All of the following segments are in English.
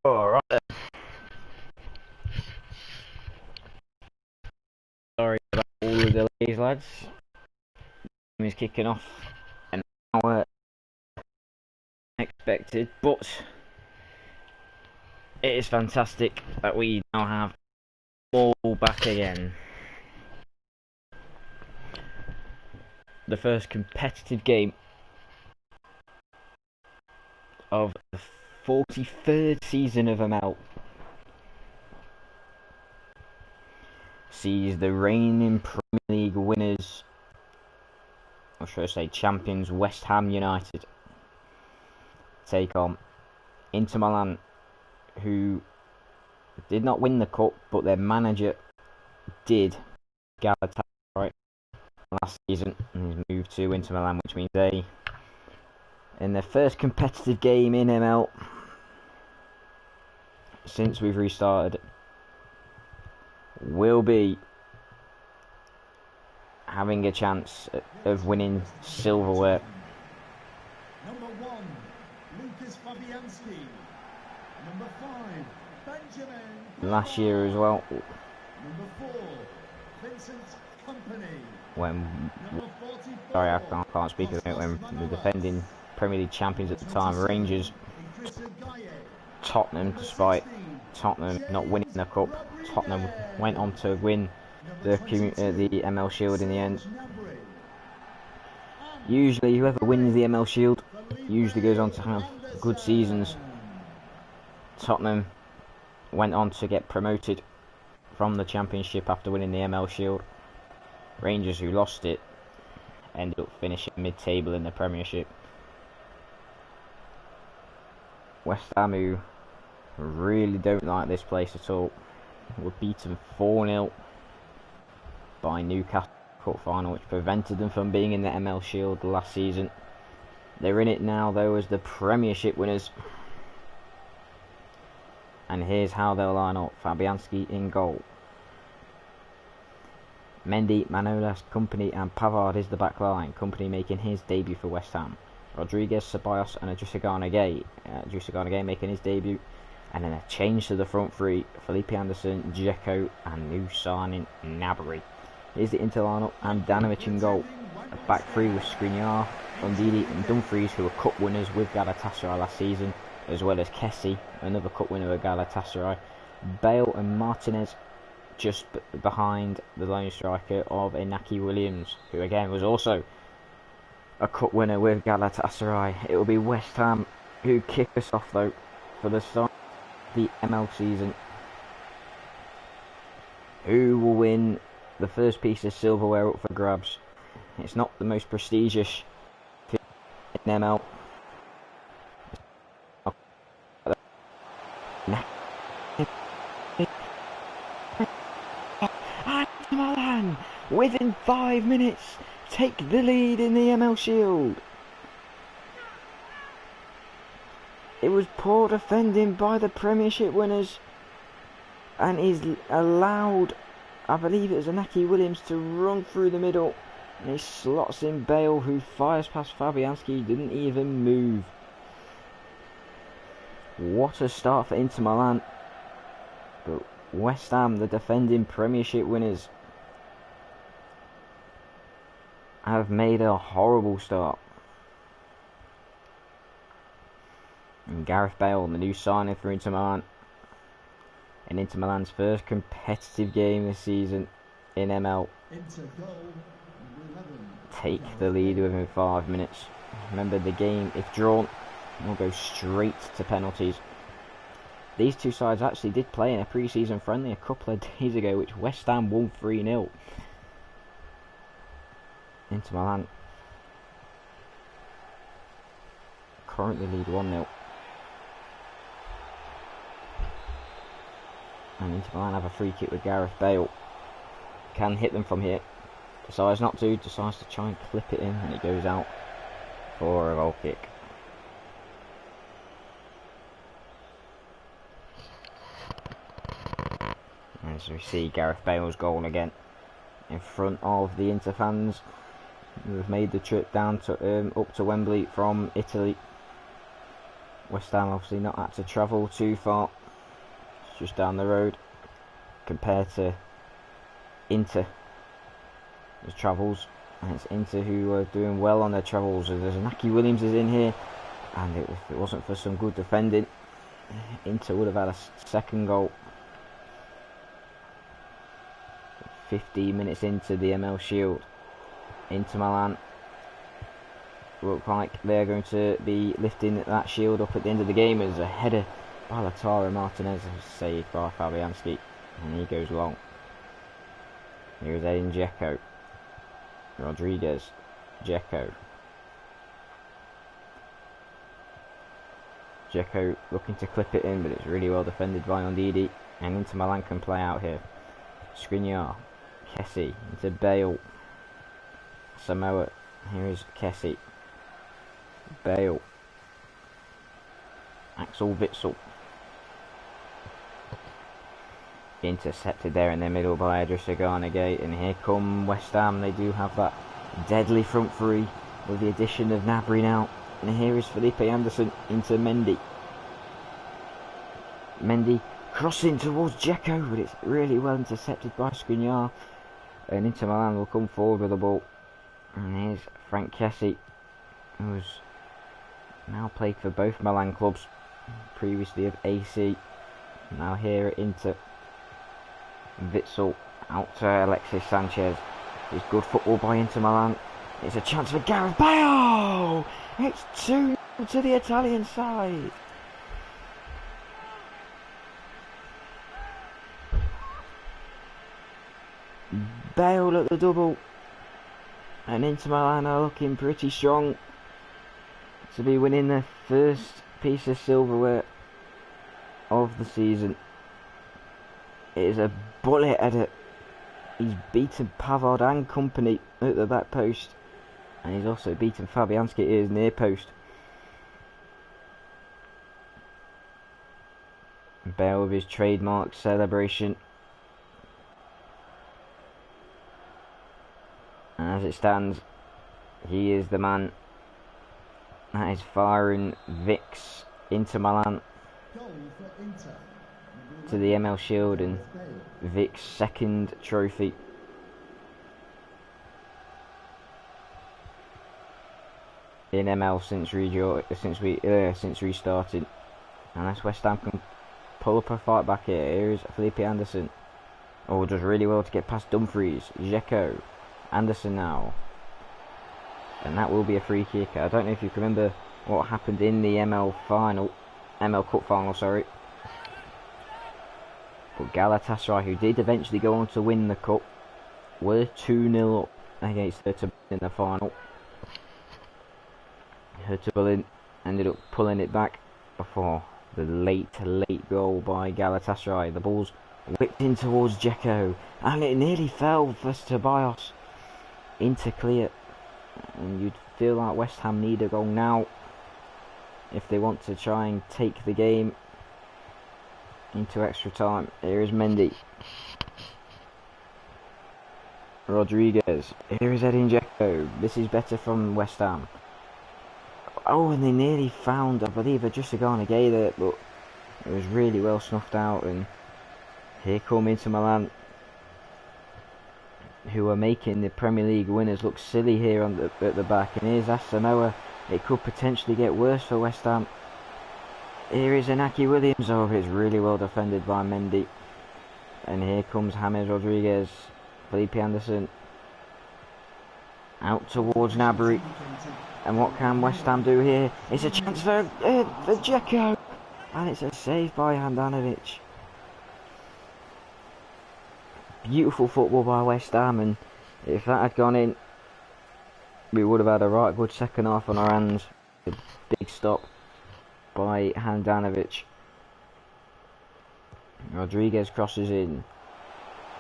Alright then. Sorry about all the delays, lads. Game is kicking off an hour expected, but it is fantastic that we now have all back again. The first competitive game of the 43rd season of ML sees the reigning Premier League winners, or should I say champions, West Ham United take on Inter Milan, who did not win the cup, but their manager did, Galatasaray, last season, and he's moved to Inter Milan, which means they, in their first competitive game in ML since we've restarted, will be having a chance of winning silverware. Number 1, Lucas Fabianski. Number 5, Benjamin. Last year as well, Number 4, Vincent Company. when Number 44, sorry, I can't speak of it, when the defending Premier League champions at the time, Rangers, Tottenham, despite Tottenham not winning the cup, Tottenham went on to win the ML Shield in the end. Usually whoever wins the ML Shield usually goes on to have good seasons. Tottenham went on to get promoted from the Championship after winning the ML Shield. Rangers, who lost it, ended up finishing mid-table in the Premiership. West Ham, who really don't like this place at all, were beaten 4-0 by Newcastle Cup final, which prevented them from being in the ML Shield last season. They're in it now though as the Premiership winners. And here's how they'll line up. Fabianski in goal. Mendy, Manolas, Company and Pavard is the back line. Company making his debut for West Ham. Rodriguez, Ceballos and Adrissagana Gay making his debut. And then a change to the front three. Felipe Anderson, Dzeko and new signing Gnabry. Here's the Inter lineup and Danovic in goal. A back three with Skriniar, Undidi and Dumfries, who were cup winners with Galatasaray last season, as well as Kessie, another cup winner with Galatasaray. Bale and Martinez just behind the lone striker of Inaki Williams, who again was also a cup winner with Galatasaray. It will be West Ham who kick us off though for the start of the ML season. Who will win the first piece of silverware up for grabs? It's not the most prestigious in ML. And Milan, within 5 minutes, take the lead in the ML Shield. It was poor defending by the Premiership winners, and he's allowed, I believe it was Inaki Williams, to run through the middle, and he slots in Bale, who fires past Fabianski, didn't even move. What a start for Inter Milan. But West Ham, the defending Premiership winners, have made a horrible start. And Gareth Bale, the new signing for Inter Milan, in Inter Milan's first competitive game this season in ML, take the lead within 5 minutes. Remember, the game, if drawn, will go straight to penalties. These two sides actually did play in a pre-season friendly a couple of days ago, which West Ham won 3-0. Inter Milan currently lead 1-0. And Inter Milan have a free kick with Gareth Bale. Can hit them from here. Decides not to, decides to try and clip it in, and it goes out for a goal kick. As we see Gareth Bale's goal again in front of the Inter fans who have made the trip down to up to Wembley from Italy. West Ham obviously not had to travel too far. It's just down the road compared to Inter. His travels, and it's Inter who are doing well on their travels. There's Naki Williams is in here, and if it wasn't for some good defending, Inter would have had a second goal. 15 minutes into the ML Shield, Inter Milan look like they're going to be lifting that shield up at the end of the game as a header by Lautaro Martinez, saved by Fabianski, and he goes long. Here's Edin Dzeko, Rodriguez, Dzeko. Dzeko looking to clip it in, but it's really well defended by Ndidi, and Inter Milan can play out here. Skriniar, Kessie into Bale, Samoa. Here is Kessie, Bale, Axel Witsel. Intercepted there in the middle by Idrissa Gana Gueye, and here come West Ham. They do have that deadly front three with the addition of Gnabry now, and here is Felipe Anderson into Mendy. Mendy crossing towards Dzeko, but it's really well intercepted by Skriniar, and Inter Milan will come forward with the ball. And here's Frank Kessie, who's now played for both Milan clubs, previously of AC, now here at Inter. Witsel out to Alexis Sanchez. It's good football by Inter Milan. It's a chance for Gareth Bale. It's 2 to the Italian side. Bale at the double, and Inter Milan are looking pretty strong to be winning their first piece of silverware of the season. It is a bullet header. He's beaten Pavard and company at the back post, and he's also beaten Fabianski at his near post. Bale with his trademark celebration. And as it stands, he is the man that is firing Vix Inter Milan Goal for Inter. to the ML Shield and Vic's second trophy. In ML since restarted, and that's West Ham can pull up a fight back here. Here's Felipe Anderson. Oh, does really well to get past Dumfries. Dzeko, Anderson now, and that will be a free kick. I don't know if you can remember what happened in the ML Cup final, sorry. But Galatasaray, who did eventually go on to win the cup, were 2-0 up against Hertha in the final. Hertha Berlin ended up pulling it back before the late goal by Galatasaray. The ball's whipped in towards Dzeko, and it nearly fell for Ceballos into clear. And you'd feel like West Ham need a goal now if they want to try and take the game into extra time. Here is Mendy, Rodriguez. Here is Edin Dzeko. This is better from West Ham. Oh, and they nearly found, I believe, Idrissa Gana Gueye there, but it was really well snuffed out. And here come Inter Milan, who are making the Premier League winners look silly here on at the back. And here's Samoa. It could potentially get worse for West Ham. Here is Inaki Williams. Oh, it's really well defended by Mendy. And here comes James Rodriguez. Felipe Anderson out towards Gnabry. And what can West Ham do here? It's a chance for Dzeko, and it's a save by Handanovic. Beautiful football by West Ham, and if that had gone in, we would have had a right good second half on our hands. A big stop by Handanovic. Rodriguez crosses in,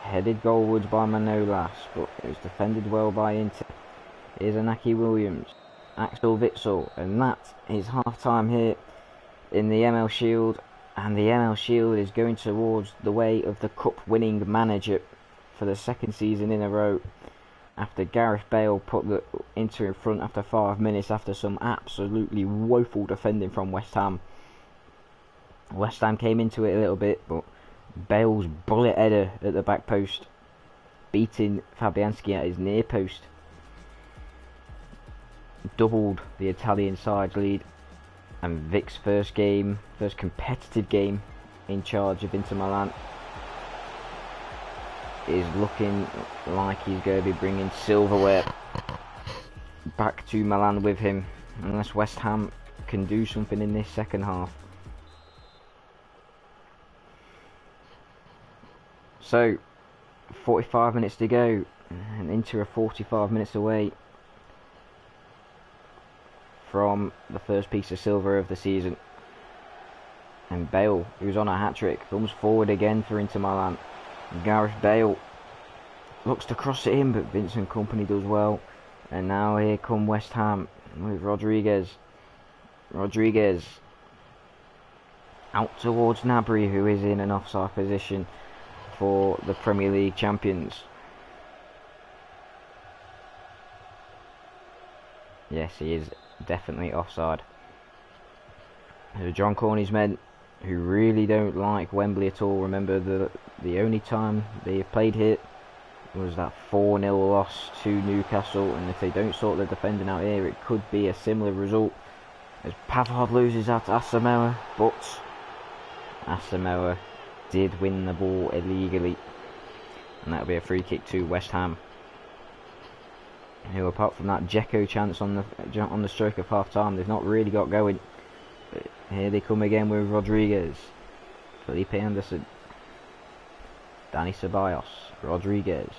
headed goalwards by Manolas, but it was defended well by Inter. Here's Inaki Williams, Axel Witsel, and that is half time here in the ML Shield, and the ML Shield is going towards the way of the cup winning manager for the second season in a row, after Gareth Bale put the Inter in front after 5 minutes after some absolutely woeful defending from West Ham. West Ham came into it a little bit, but Bale's bullet header at the back post, beating Fabianski at his near post, doubled the Italian side's lead, and Vic's first competitive game in charge of Inter Milan is looking like he's going to be bringing silverware back to Milan with him, unless West Ham can do something in this second half. So 45 minutes to go, and Inter are 45 minutes away from the first piece of silver of the season. And Bale, who's on a hat-trick, comes forward again for Inter Milan. Gareth Bale looks to cross it in, but Vincent Kompany does well. And now here come West Ham with Rodriguez. Rodriguez out towards Gnabry, who is in an offside position for the Premier League champions. Yes, he is definitely offside. So John Corney's men, who really don't like Wembley at all. Remember, the only time they have played here was that 4-0 loss to Newcastle, and if they don't sort their defending out here, it could be a similar result, as Pavard loses out to Asamoah, but Asamoah did win the ball illegally, and that'll be a free kick to West Ham, who, apart from that Dzeko chance on the stroke of half time, they've not really got going. But here they come again with Rodriguez, Felipe Anderson, Dani Ceballos, Rodriguez,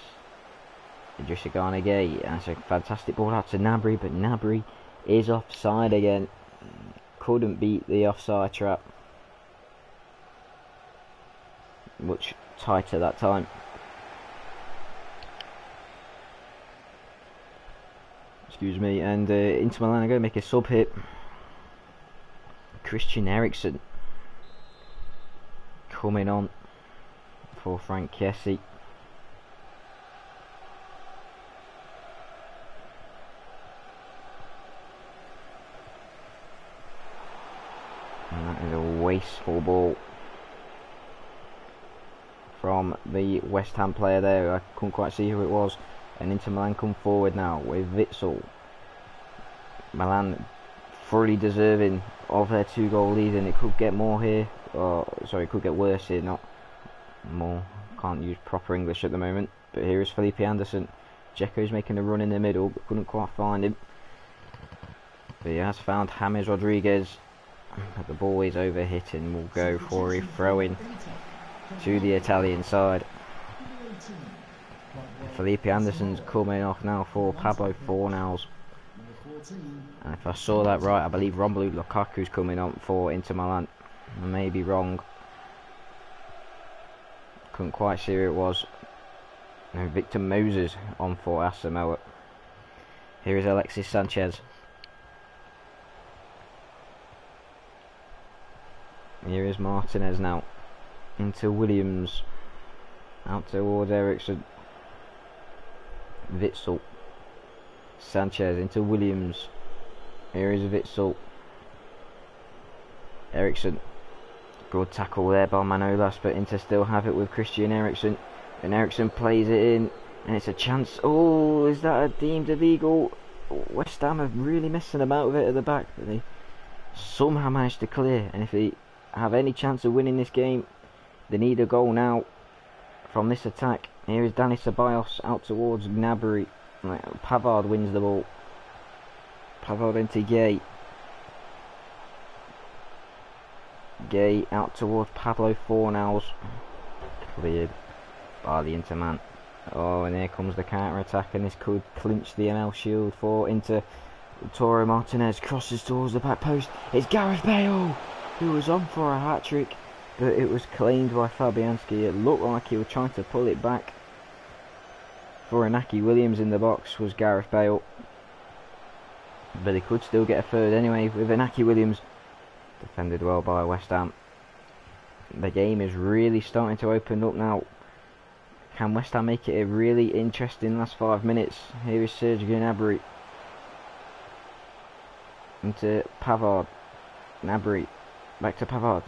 Idrissa Gana Gueye. That's a fantastic ball out to Gnabry, but Gnabry is offside again. Couldn't beat the offside trap. Much tighter that time. Excuse me. And Inter Milan are going to make a sub hit. Christian Eriksen coming on for Frank Kessie. And that is a wasteful ball from the West Ham player there. I couldn't quite see who it was. And Inter Milan come forward now with Witsel. Milan fully deserving of their 2-goal lead, and it could get more here. Sorry, it could get worse here, not more. Can't use proper English at the moment. But here is Felipe Anderson. Dzeko's making a run in the middle, but couldn't quite find him. But he has found James Rodriguez. But the ball is overhit and will go for a throw-in to the Italian side. Felipe Anderson's coming off now for Pablo Fornals. And if I saw that right, I believe Romelu Lukaku's coming on for Inter Milan. I may be wrong. Couldn't quite see who it was. No, Victor Moses on for Asamoah. Here is Alexis Sanchez. Here is Martinez now. Into Williams. Out towards Eriksen. Witsel. Sanchez into Williams. Here is Witsel. Eriksen. Good tackle there by Manolas, but Inter still have it with Christian Eriksen. And Eriksen plays it in, and it's a chance. Oh, is that a deemed illegal? West Ham are really messing about with it at the back, but they somehow managed to clear. And if they have any chance of winning this game, they need a goal now from this attack. Here is Dani Ceballos out towards Gnabry. Pavard wins the ball. Pavard into Gueye. Gueye out towards Pablo Fornals. Cleared by the Inter man. Oh, and here comes the counter attack, and this could clinch the NL Shield for Inter. Toro Martinez crosses towards the back post. It's Gareth Bale, who was on for a hat-trick, but it was claimed by Fabianski. It looked like he was trying to pull it back. For Inaki Williams in the box was Gareth Bale, but he could still get a third anyway with Inaki Williams. Defended well by West Ham. The game is really starting to open up now. Can West Ham make it a really interesting last 5 minutes? Here is Serge Gnabry. Into Pavard. Gnabry. Back to Pavard.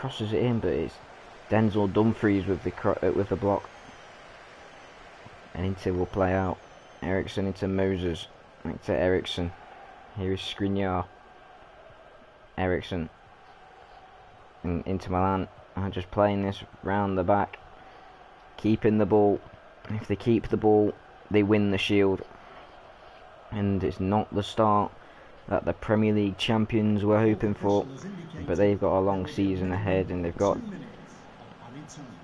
crosses it in, but it's Denzel Dumfries with the block. And Inter will play out. Ericsson into Moses. Back to Ericsson. Here is Skriniar. Ericsson. And into Milan. And just playing this round the back. Keeping the ball. If they keep the ball, they win the Shield. And it's not the start that the Premier League champions were hoping for. But they've got a long season ahead and they've got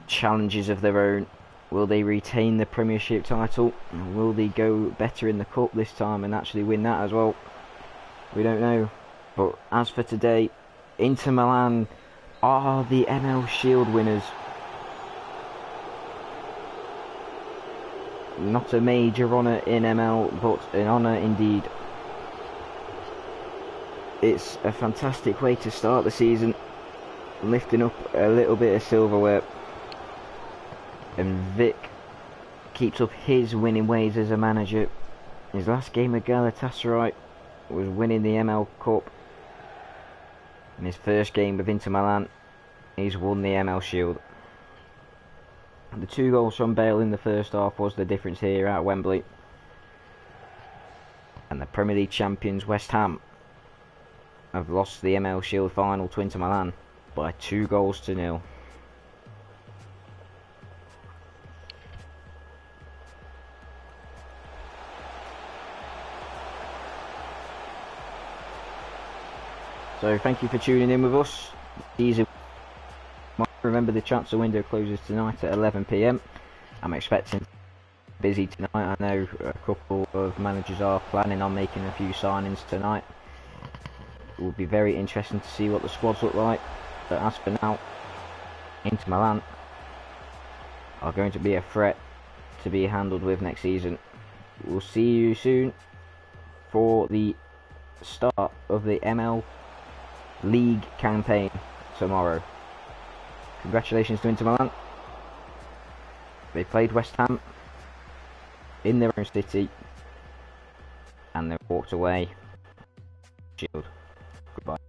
challenges of their own. Will they retain the Premiership title? Will they go better in the Cup this time and actually win that as well? We don't know. But as for today, Inter Milan are the ML Shield winners. Not a major honour in ML, but an honour indeed. It's a fantastic way to start the season, lifting up a little bit of silverware. And Vic keeps up his winning ways as a manager. His last game at Galatasaray was winning the ML Cup. In his first game with Inter Milan, he's won the ML Shield. The 2 goals from Bale in the first half was the difference here at Wembley. And the Premier League champions West Ham have lost the ML Shield final to Inter Milan by 2-0. So thank you for tuning in with us. Remember, the transfer window closes tonight at 11 PM. I'm expecting busy tonight. I know a couple of managers are planning on making a few signings tonight. It will be very interesting to see what the squads look like. But as for now, Inter Milan are going to be a threat to be handled with next season. We'll see you soon for the start of the ML League campaign tomorrow. Congratulations to Inter Milan. They played West Ham in their own city and they walked away. Shield. Goodbye.